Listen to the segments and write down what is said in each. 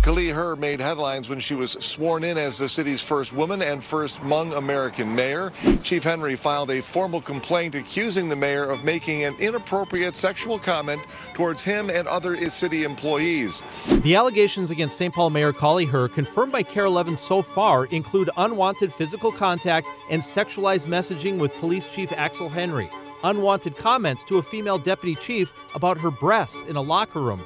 Kaohly Her made headlines when she was sworn in as the city's first woman and first Hmong American mayor. Chief Henry filed a formal complaint accusing the mayor of making an inappropriate sexual comment towards him and other city employees. The allegations against St. Paul Mayor Kaohly Her, confirmed by KARE 11 so far, include unwanted physical contact and sexualized messaging with Police Chief Axel Henry, unwanted comments to a female deputy chief about her breasts in a locker room.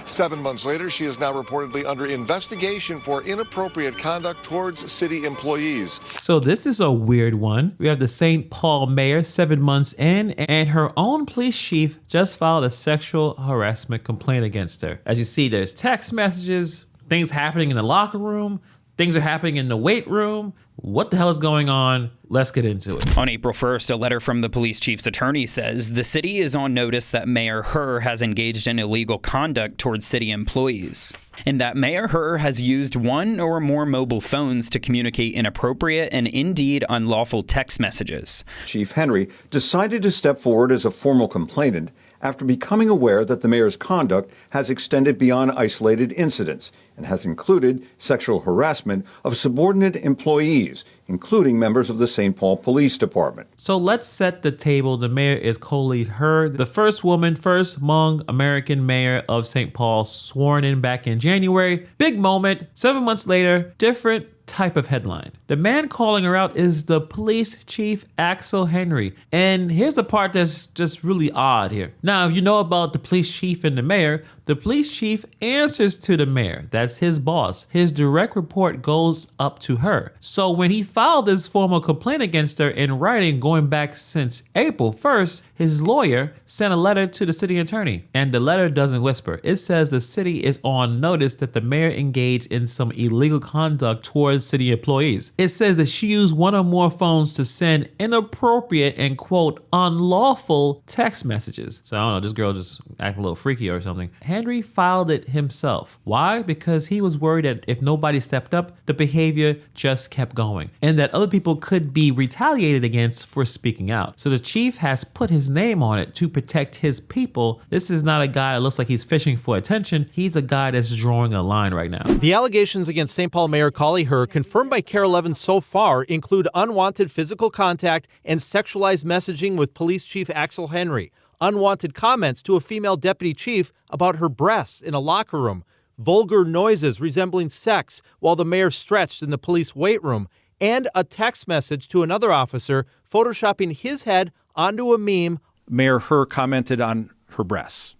7 months later, she is now reportedly under investigation for inappropriate conduct towards city employees. So this is a weird one. We have the St. Paul mayor 7 months in, and her own police chief just filed a sexual harassment complaint against her. As you see, there's text messages, things happening in the locker room, things are happening in the weight room. What the hell is going on? Let's get into it. On April 1st, a letter from the police chief's attorney says the city is on notice that Mayor Her has engaged in illegal conduct towards city employees, and that Mayor Her has used one or more mobile phones to communicate inappropriate and indeed unlawful text messages. Chief Henry decided to step forward as a formal complainant after becoming aware that the mayor's conduct has extended beyond isolated incidents and has included sexual harassment of subordinate employees, including members of the St. Paul Police Department. So let's set the table. The mayor is Kaohly Her, the first woman, first Hmong American mayor of St. Paul, sworn in back in January. Big moment. 7 months later, different type of headline. The man calling her out is the police chief Axel Henry. And here's the part that's just really odd here. Now, if you know about the police chief and the mayor, the police chief answers to the mayor. That's his boss. His direct report goes up to her. So when he filed this formal complaint against her in writing going back since April 1st, his lawyer sent a letter to the city attorney. And the letter doesn't whisper. It says the city is on notice that the mayor engaged in some illegal conduct towards city employees. It says that she used one or more phones to send inappropriate and quote unlawful text messages. So I don't know, this girl just acting a little freaky or something. Henry filed it himself. Why? Because he was worried that if nobody stepped up, the behavior just kept going and that other people could be retaliated against for speaking out. So the chief has put his name on it to protect his people. This is not a guy that looks like he's fishing for attention. He's a guy that's drawing a line right now. The allegations against St. Paul Mayor Kaohly Her, confirmed by KARE 11 so far, include unwanted physical contact and sexualized messaging with Police Chief Axel Henry, unwanted comments to a female deputy chief about her breasts in a locker room, vulgar noises resembling sex while the mayor stretched in the police weight room, and a text message to another officer photoshopping his head onto a meme. Mayor Her commented on her breasts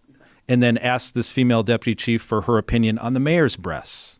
and then asked this female deputy chief for her opinion on the mayor's breasts.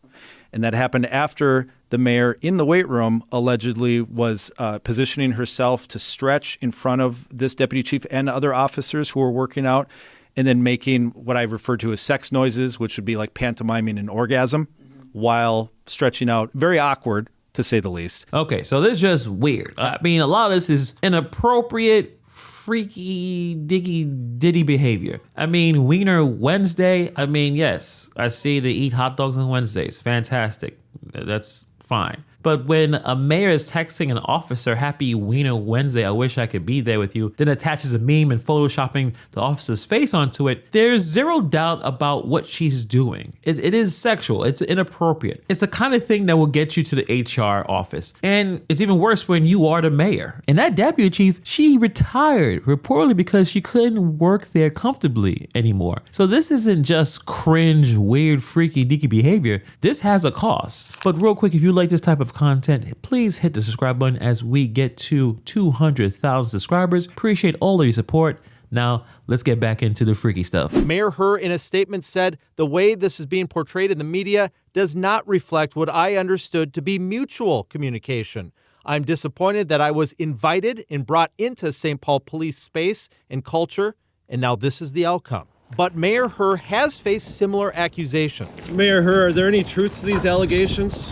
And that happened after the mayor in the weight room allegedly was positioning herself to stretch in front of this deputy chief and other officers who were working out, and then making what I refer to as sex noises, which would be like pantomiming an orgasm while stretching out. Very awkward, to say the least. Okay, so this is just weird. I mean, a lot of this is inappropriate, freaky, diggy behavior. I mean, Wiener Wednesday. I mean, yes, I see they eat hot dogs on Wednesdays. Fantastic. That's fine. But when a mayor is texting an officer, happy Wiener Wednesday, I wish I could be there with you, then attaches a meme and photoshopping the officer's face onto it, there's zero doubt about what she's doing. It is sexual. It's inappropriate. It's the kind of thing that will get you to the HR office. And it's even worse when you are the mayor. And that deputy chief, she retired reportedly because she couldn't work there comfortably anymore. So this isn't just cringe, weird, freaky, deaky behavior. This has a cost. But real quick, if you like this type of content, please hit the subscribe button as we get to 200,000 subscribers. Appreciate all of your support. Now, let's get back into the freaky stuff. Mayor Her, in a statement, said, "The way this is being portrayed in the media does not reflect what I understood to be mutual communication. I'm disappointed that I was invited and brought into St. Paul police space and culture, and now this is the outcome." But Mayor Her has faced similar accusations. Mayor Her, are there any truth to these allegations?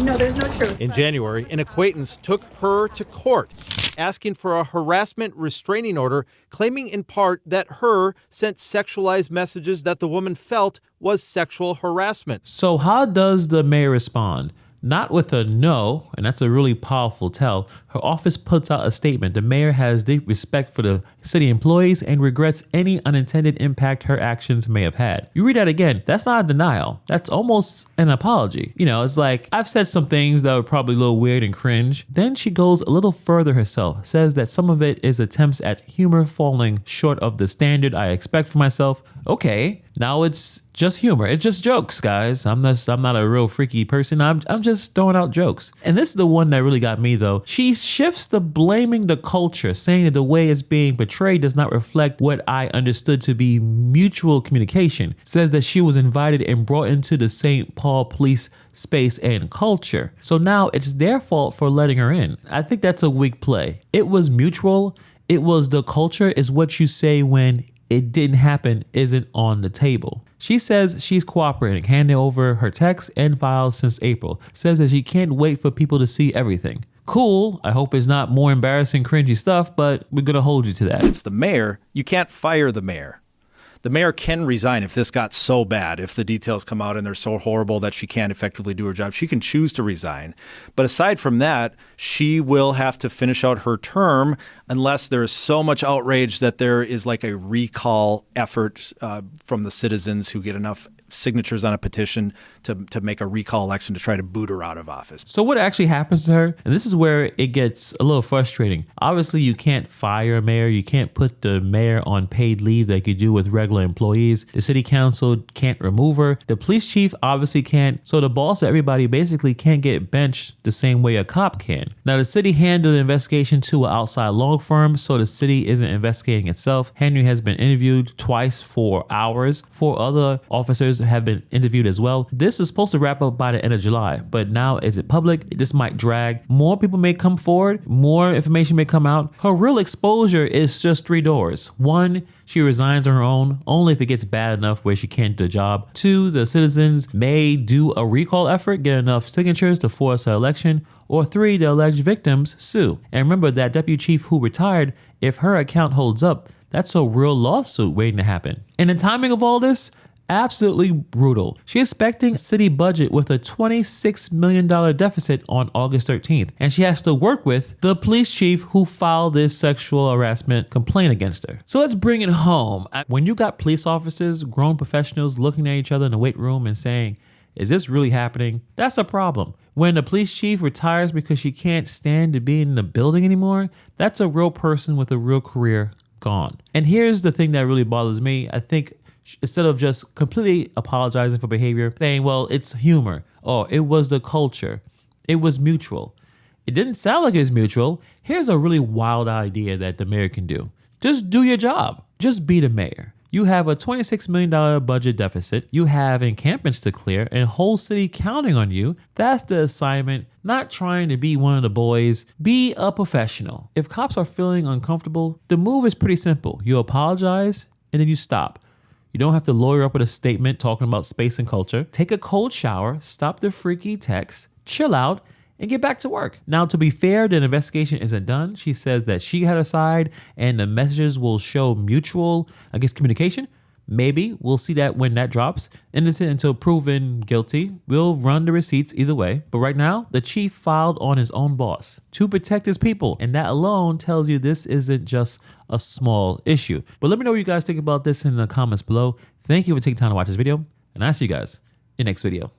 No, there's no truth. In January, an acquaintance took Her to court, asking for a harassment restraining order, claiming in part that Her sent sexualized messages that the woman felt was sexual harassment. So how does the mayor respond? Not with a no, and that's a really powerful tell. Her office puts out a statement. The mayor has deep respect for the city employees and regrets any unintended impact her actions may have had. You read that again, that's not a denial. That's almost an apology. You know, it's like, I've said some things that were probably a little weird and cringe. Then she goes a little further herself, says that some of it is attempts at humor falling short of the standard I expect for myself. Okay, now it's just humor. It's just jokes, guys. I'm not a real freaky person. I'm just throwing out jokes. And this is the one that really got me though. She shifts to blaming the culture, saying that the way it's being portrayed does not reflect what I understood to be mutual communication. Says that she was invited and brought into the St. Paul police space and culture. So now it's their fault for letting her in. I think that's a weak play. It was mutual. It was the culture is what you say when it didn't happen isn't on the table. She says she's cooperating, handing over her texts and files since April. Says that she can't wait for people to see everything. Cool. I hope it's not more embarrassing, cringy stuff, but we're going to hold you to that. It's the mayor. You can't fire the mayor. The mayor can resign if this got so bad, if the details come out and they're so horrible that she can't effectively do her job. She can choose to resign. But aside from that, she will have to finish out her term unless there is so much outrage that there is like a recall effort from the citizens who get enough signatures on a petition to make a recall election to try to boot her out of office. So what actually happens to her, and this is where it gets a little frustrating. Obviously, you can't fire a mayor. You can't put the mayor on paid leave like you do with regular employees. The city council can't remove her. The police chief obviously can't. So the boss of everybody basically can't get benched the same way a cop can. Now, the city handled the investigation to an outside law firm, so the city isn't investigating itself. Henry has been interviewed twice for hours. 4 other officers have been interviewed as well. This is supposed to wrap up by the end of July, but now is it public? This might drag. More people may come forward. More information may come out. Her real exposure is just 3 doors. 1, she resigns on her own, only if it gets bad enough where she can't do the job. 2, the citizens may do a recall effort, get enough signatures to force an election. Or 3, the alleged victims sue. And remember that deputy chief who retired, if her account holds up, that's a real lawsuit waiting to happen. And the timing of all this, absolutely brutal. She's expecting city budget with a $26 million deficit on August 13th, and she has to work with the police chief who filed this sexual harassment complaint against her. So let's bring it home. When you got police officers, grown professionals looking at each other in the weight room and saying, is this really happening? That's a problem. When the police chief retires because she can't stand to be in the building anymore, that's a real person with a real career gone. And here's the thing that really bothers me. I think instead of just completely apologizing for behavior, saying, well, it's humor, or it was the culture, it was mutual. It didn't sound like it was mutual. Here's a really wild idea that the mayor can do. Just do your job. Just be the mayor. You have a $26 million budget deficit. You have encampments to clear and whole city counting on you. That's the assignment, not trying to be one of the boys. Be a professional. If cops are feeling uncomfortable, the move is pretty simple. You apologize and then you stop. You don't have to lawyer up with a statement talking about space and culture. Take a cold shower, stop the freaky texts, chill out, and get back to work. Now, to be fair, the investigation isn't done. She says that she had a side and the messages will show mutual, communication. Maybe we'll see that when that drops. Innocent until proven guilty. We'll run the receipts either way. But right now, the chief filed on his own boss to protect his people. And that alone tells you this isn't just a small issue. But let me know what you guys think about this in the comments below. Thank you for taking time to watch this video. And I'll see you guys in the next video.